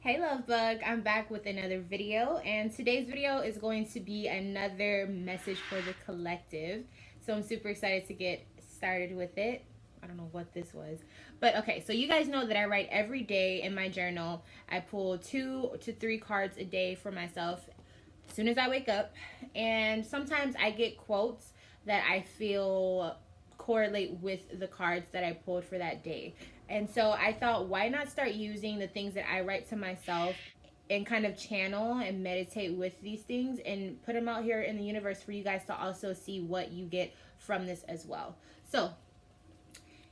Hey love bug, I'm back with another video, and today's video is going to be another message for the collective. So I'm super excited to get started with it. I don't know what this was, but okay, so you guys know that I write every day in my journal. I pull 2 to 3 cards a day for myself as soon as I wake up, and sometimes I get quotes that I feel correlate with the cards that I pulled for that day. And so I thought, why not start using the things that I write to myself and kind of channel and meditate with these things and put them out here in the universe for you guys to also see what you get from this as well. So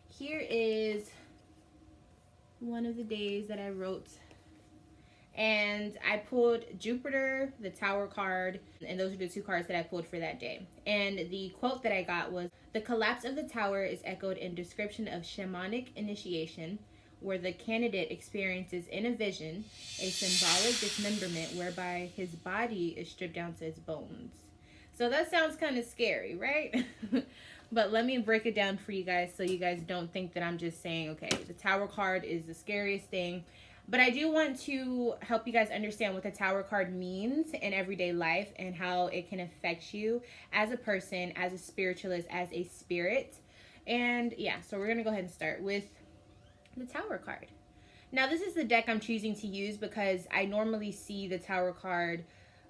here is one of the days that I wrote, and I pulled Jupiter, the Tower card, and those are the 2 cards that I pulled for that day. And the quote that I got was, "The collapse of the tower is echoed in description of shamanic initiation, where the candidate experiences in a vision a symbolic dismemberment whereby his body is stripped down to its bones." So that sounds kind of scary, right? But let me break it down for you guys so you guys don't think that I'm just saying, okay, the Tower card is the scariest thing. But I do want to help you guys understand what the Tower card means in everyday life and how it can affect you as a person, as a spiritualist, as a spirit. And yeah, so we're going to go ahead and start with the Tower card. Now, this is the deck I'm choosing to use because I normally see the Tower card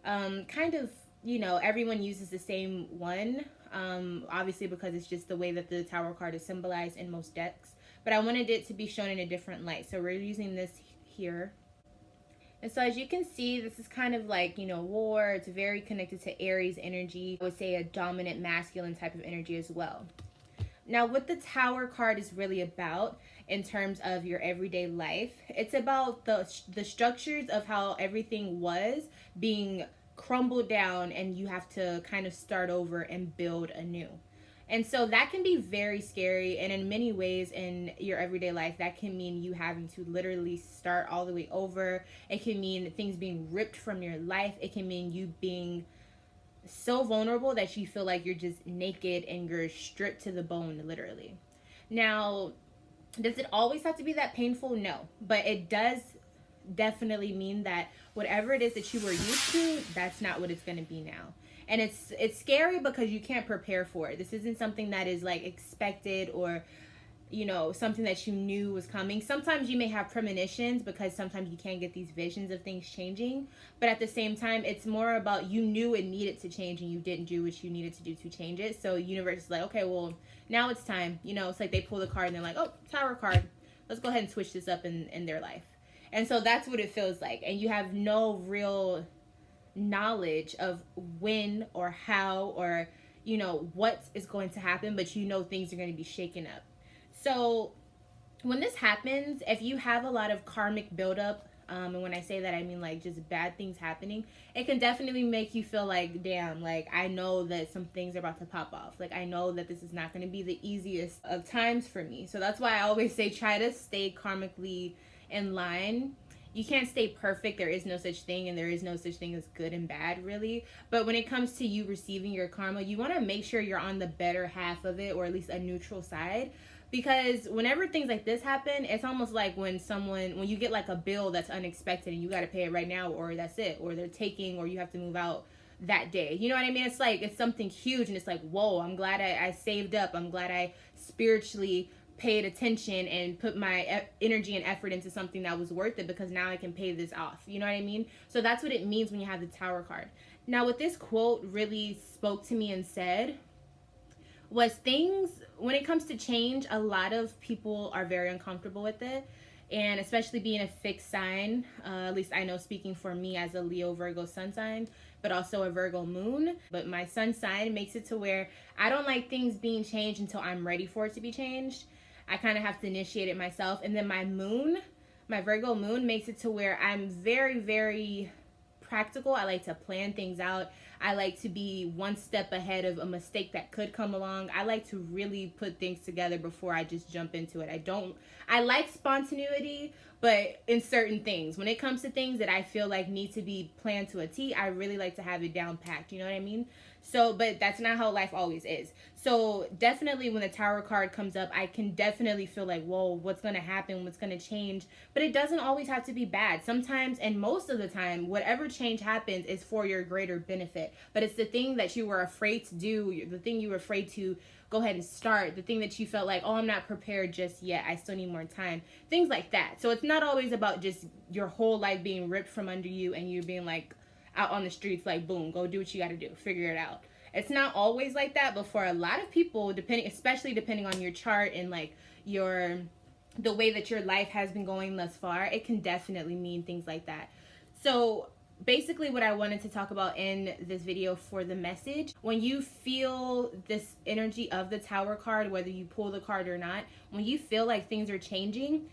kind of, everyone uses the same one. Obviously, because it's just the way that the Tower card is symbolized in most decks. But I wanted it to be shown in a different light. So we're using this here. And so as you can see, this is kind of like, war. It's very connected to Aries energy. I would say a dominant masculine type of energy as well. Now, what the Tower card is really about in terms of your everyday life, it's about the structures of how everything was being crumbled down, and you have to kind of start over and build anew. And so that can be very scary, and in many ways in your everyday life, that can mean you having to literally start all the way over. It can mean things being ripped from your life. It can mean you being so vulnerable that you feel like you're just naked and you're stripped to the bone, literally. Now, does it always have to be that painful? No, but it does definitely mean that whatever it is that you were used to, that's not what it's going to be now. And it's scary because you can't prepare for it. This isn't something that is like expected or something that you knew was coming. Sometimes you may have premonitions because sometimes you can get these visions of things changing, but at the same time it's more about you knew it needed to change and you didn't do what you needed to do to change it. So universe is like, okay, well, now it's time. It's like they pull the card and they're like, oh, Tower card, let's go ahead and switch this up in their life. And so that's what it feels like, and you have no real knowledge of when or how or what is going to happen, but things are going to be shaken up. So when this happens, if you have a lot of karmic buildup, and when I say that, I mean like just bad things happening, it can definitely make you feel like, damn, like I know that some things are about to pop off. Like I know that this is not going to be the easiest of times for me. So that's why I always say try to stay karmically in line. You can't stay perfect. There is no such thing, and there is no such thing as good and bad, really. But when it comes to you receiving your karma, you want to make sure you're on the better half of it, or at least a neutral side. Because whenever things like this happen, it's almost like when you get like a bill that's unexpected and you got to pay it right now, or that's it, or they're taking, or you have to move out that day. You know what I mean? It's like it's something huge, and it's like, whoa, I'm glad I saved up. I'm glad I spiritually paid attention and put my energy and effort into something that was worth it, because now I can pay this off. You know what I mean? So that's what it means when you have the Tower card. Now, what this quote really spoke to me and said was, things, when it comes to change, a lot of people are very uncomfortable with it. And especially being a fixed sign, at least I know, speaking for me as a Leo Virgo sun sign, but also a Virgo moon. But my sun sign makes it to where I don't like things being changed until I'm ready for it to be changed. I kind of have to initiate it myself. And then my Virgo moon makes it to where I'm very, very practical. I like to plan things out. I like to be one step ahead of a mistake that could come along. I like to really put things together before I just jump into it. I like spontaneity, but in certain things, when it comes to things that I feel like need to be planned to a T, I really like to have it down packed. You know what I mean? So, but that's not how life always is. So definitely when the Tower card comes up, I can definitely feel like, whoa, what's going to happen? What's going to change? But it doesn't always have to be bad. Sometimes, and most of the time, whatever change happens is for your greater benefit. But it's the thing that you were afraid to do, the thing you were afraid to go ahead and start, the thing that you felt like, oh, I'm not prepared just yet, I still need more time, things like that. So it's not always about just your whole life being ripped from under you and you being like out on the streets like, boom, go do what you got to do, figure it out. It's not always like that, but for a lot of people, especially depending on your chart and like the way that your life has been going thus far, it can definitely mean things like that. So basically what I wanted to talk about in this video for the message, when you feel this energy of the Tower card, whether you pull the card or not, when you feel like things are changing,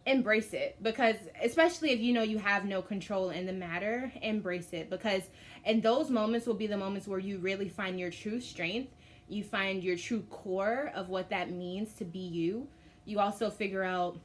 embrace it. Because especially if you know you have no control in the matter, embrace it, because and those moments will be the moments where you really find your true strength. You find your true core of what that means to be you. You also figure out,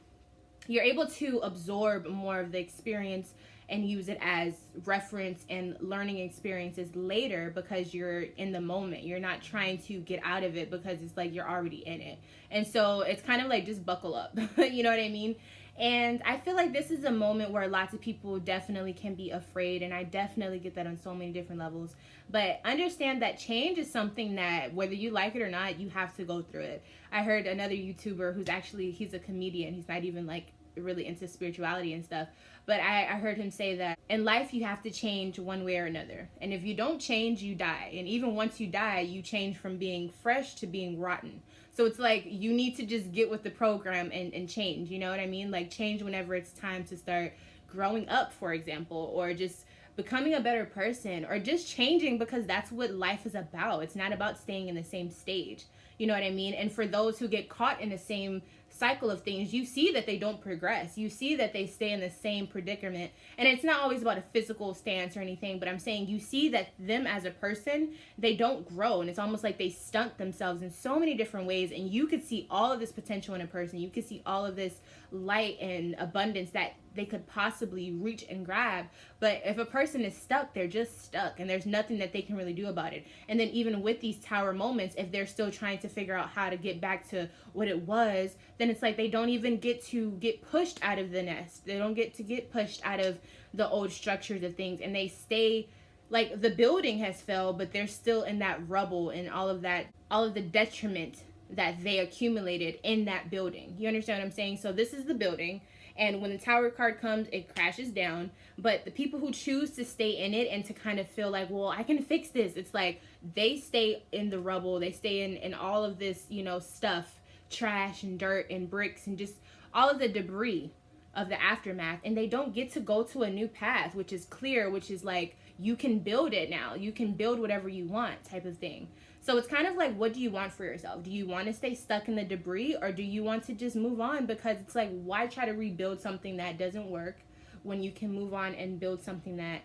you're able to absorb more of the experience and use it as reference and learning experiences later, because you're in the moment. You're not trying to get out of it because it's like you're already in it. And so it's kind of like, just buckle up. You know what I mean? And I feel like this is a moment where lots of people definitely can be afraid, and I definitely get that on so many different levels. But understand that change is something that, whether you like it or not, you have to go through it. I heard another YouTuber he's a comedian. He's not even like really into spirituality and stuff. But I heard him say that in life you have to change one way or another. And if you don't change, you die. And even once you die, you change from being fresh to being rotten. So it's like you need to just get with the program and change. You know what I mean? Like change whenever it's time to start growing up, for example, or just becoming a better person, or just changing, because that's what life is about. It's not about staying in the same stage. You know what I mean? And for those who get caught in the same cycle of things, you see that they don't progress. You see that they stay in the same predicament. And it's not always about a physical stance or anything, but I'm saying you see that them as a person, they don't grow. And it's almost like they stunt themselves in so many different ways. And you could see all of this potential in a person. You could see all of this light and abundance that they could possibly reach and grab. But if a person is stuck, they're just stuck, and there's nothing that they can really do about it. And then even with these Tower moments, if they're still trying to figure out how to get back to what it was, then it's like they don't even get to get pushed out of the nest. They don't get to get pushed out of the old structures of things, and they stay like the building has fell, but they're still in that rubble and all of the detriment that they accumulated in that building. You understand what I'm saying? So this is the building, and when the Tower card comes, it crashes down. But the people who choose to stay in it and to kind of feel like, well, I can fix this, it's like they stay in the rubble. They stay in all of this, you know, stuff, trash and dirt and bricks and just all of the debris of the aftermath. And they don't get to go to a new path, which is clear, which is like, you can build it now. You can build whatever you want, type of thing. So it's kind of like, what do you want for yourself? Do you want to stay stuck in the debris, or do you want to just move on? Because it's like, why try to rebuild something that doesn't work when you can move on and build something that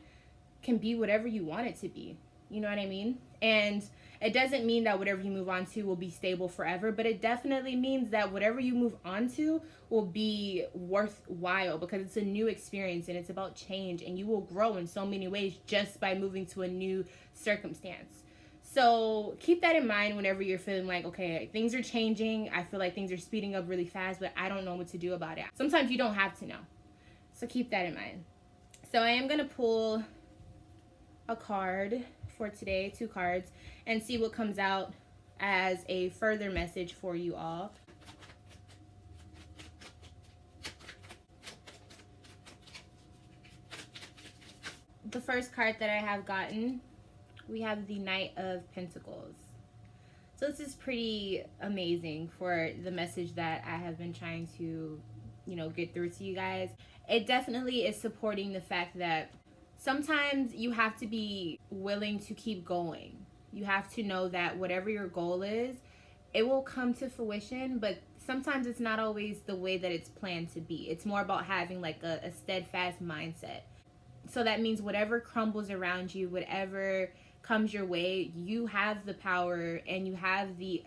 can be whatever you want it to be? You know what I mean? And it doesn't mean that whatever you move on to will be stable forever, but it definitely means that whatever you move on to will be worthwhile, because it's a new experience and it's about change, and you will grow in so many ways just by moving to a new circumstance. So keep that in mind whenever you're feeling like, okay, things are changing. I feel like things are speeding up really fast, but I don't know what to do about it. Sometimes you don't have to know. So keep that in mind. So I am going to pull a card for today, 2 cards, and see what comes out as a further message for you all. The first card that I have gotten, we have the Knight of Pentacles. So this is pretty amazing for the message that I have been trying to, you know, get through to you guys. It definitely is supporting the fact that sometimes you have to be willing to keep going. You have to know that whatever your goal is, it will come to fruition, but sometimes it's not always the way that it's planned to be. It's more about having like a steadfast mindset. So that means whatever crumbles around you, whatever comes your way, you have the power and you have the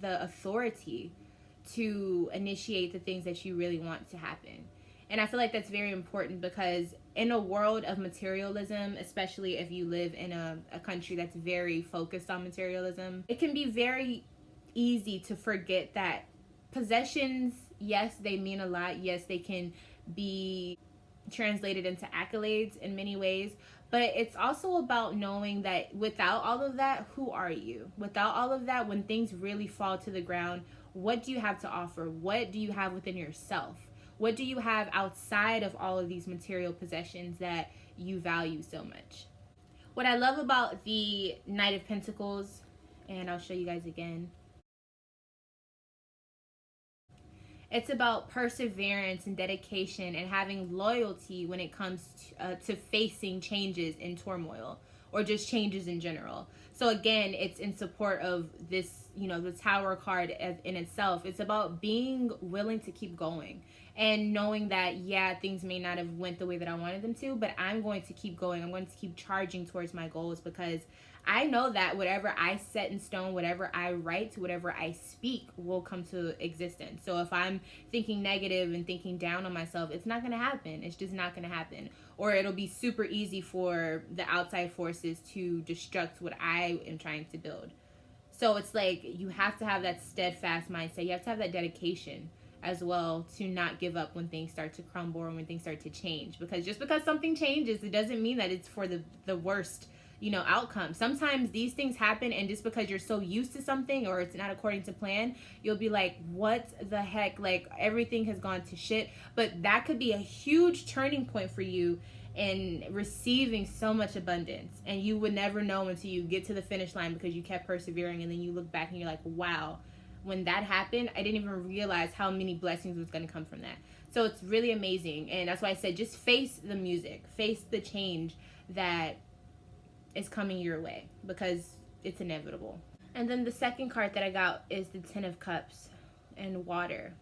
authority to initiate the things that you really want to happen. And I feel like that's very important because in a world of materialism, especially if you live in a country that's very focused on materialism, it can be very easy to forget that possessions, yes, they mean a lot. Yes, they can be translated into accolades in many ways. But it's also about knowing that without all of that, who are you? Without all of that, when things really fall to the ground, what do you have to offer? What do you have within yourself? What do you have outside of all of these material possessions that you value so much? What I love about the Knight of Pentacles, and I'll show you guys again, it's about perseverance and dedication and having loyalty when it comes to facing changes in turmoil or just changes in general. So again, it's in support of this, the Tower card in itself. It's about being willing to keep going and knowing that, yeah, things may not have went the way that I wanted them to, but I'm going to keep going. I'm going to keep charging towards my goals because I know that whatever I set in stone, whatever I write, whatever I speak will come to existence. So if I'm thinking negative and thinking down on myself, it's not going to happen. It's just not going to happen. Or it'll be super easy for the outside forces to destruct what I am trying to build. So it's like you have to have that steadfast mindset. You have to have that dedication as well to not give up when things start to crumble or when things start to change. Because just because something changes, it doesn't mean that it's for the worst outcome. Sometimes these things happen, and just because you're so used to something or it's not according to plan, you'll be like, what the heck, like everything has gone to shit. But that could be a huge turning point for you in receiving so much abundance, and you would never know until you get to the finish line because you kept persevering, and then you look back and you're like, wow, when that happened, I didn't even realize how many blessings was going to come from that. So it's really amazing. And that's why I said, just face the music, face the change that is coming your way, because it's inevitable. And then the second card that I got is the Ten of Cups and water.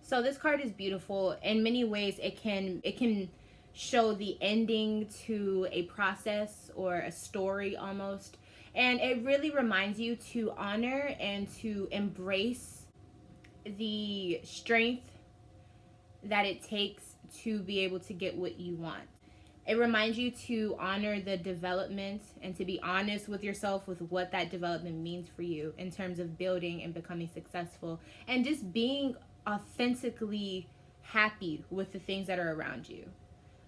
So this card is beautiful in many ways. It can show the ending to a process or a story almost, and it really reminds you to honor and to embrace the strength that it takes to be able to get what you want. It reminds you to honor the development and to be honest with yourself with what that development means for you in terms of building and becoming successful, and just being authentically happy with the things that are around you,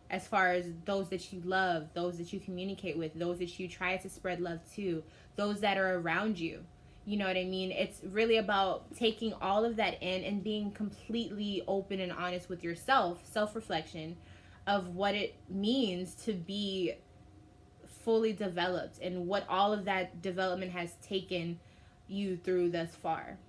as far as those that you love, those that you communicate with, those that you try to spread love to, those that are around you. You know what I mean? It's really about taking all of that in and being completely open and honest with yourself, self-reflection of what it means to be fully developed and what all of that development has taken you through thus far.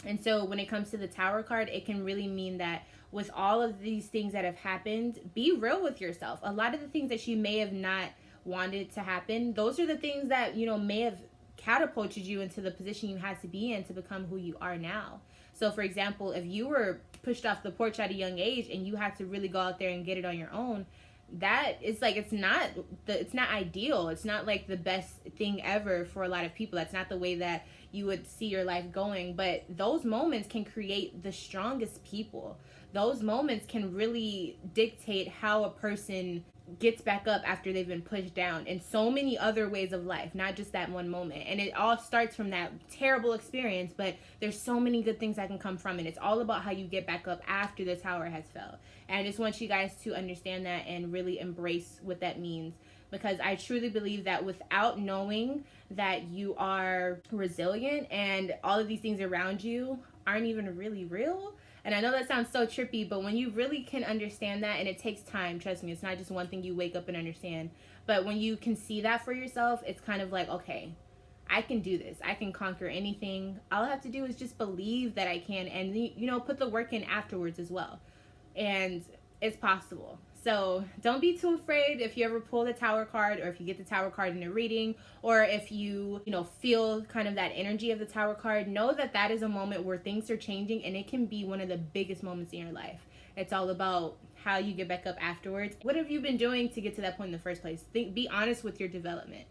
And so when it comes to the Tower card, it can really mean that with all of these things that have happened, be real with yourself. A lot of the things that you may have not wanted to happen, those are the things that, may have catapulted you into the position you had to be in to become who you are now. So for example, if you were pushed off the porch at a young age and you had to really go out there and get it on your own, that is like, it's not ideal. It's not like the best thing ever for a lot of people. That's not the way that you would see your life going. But those moments can create the strongest people. Those moments can really dictate how a person gets back up after they've been pushed down in so many other ways of life, not just that one moment. And it all starts from that terrible experience, but there's so many good things that can come from it. It's all about how you get back up after the tower has fell. And I just want you guys to understand that and really embrace what that means, because I truly believe that without knowing that you are resilient and all of these things around you aren't even really real. And I know that sounds so trippy, but when you really can understand that, and it takes time, trust me, it's not just one thing you wake up and understand, but when you can see that for yourself, it's kind of like, okay, I can do this. I can conquer anything. All I have to do is just believe that I can, and put the work in afterwards as well. And it's possible. So don't be too afraid if you ever pull the Tower card, or if you get the Tower card in a reading, or if you feel kind of that energy of the Tower card. Know that that is a moment where things are changing, and it can be one of the biggest moments in your life. It's all about how you get back up afterwards. What have you been doing to get to that point in the first place? Be honest with your development.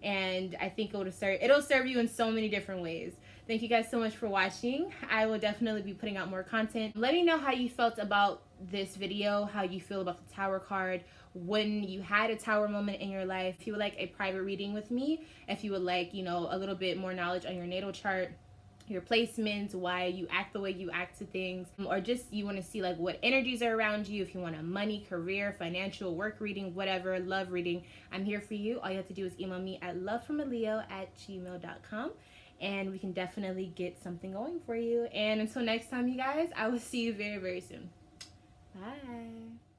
and I think it'll serve you in so many different ways. Thank you guys so much for watching. I will definitely be putting out more content. Let me know how you felt about this video, how you feel about the Tower card, when you had a Tower moment in your life. If you would like a private reading with me, if you would like, a little bit more knowledge on your natal chart, your placements, why you act the way you act to things, or just you want to see like what energies are around you, if you want a money, career, financial, work reading, whatever, love reading, I'm here for you. All you have to do is email me at lovefromaleo@gmail.com, and we can definitely get something going for you. And until next time, you guys, I will see you very, very soon. Bye.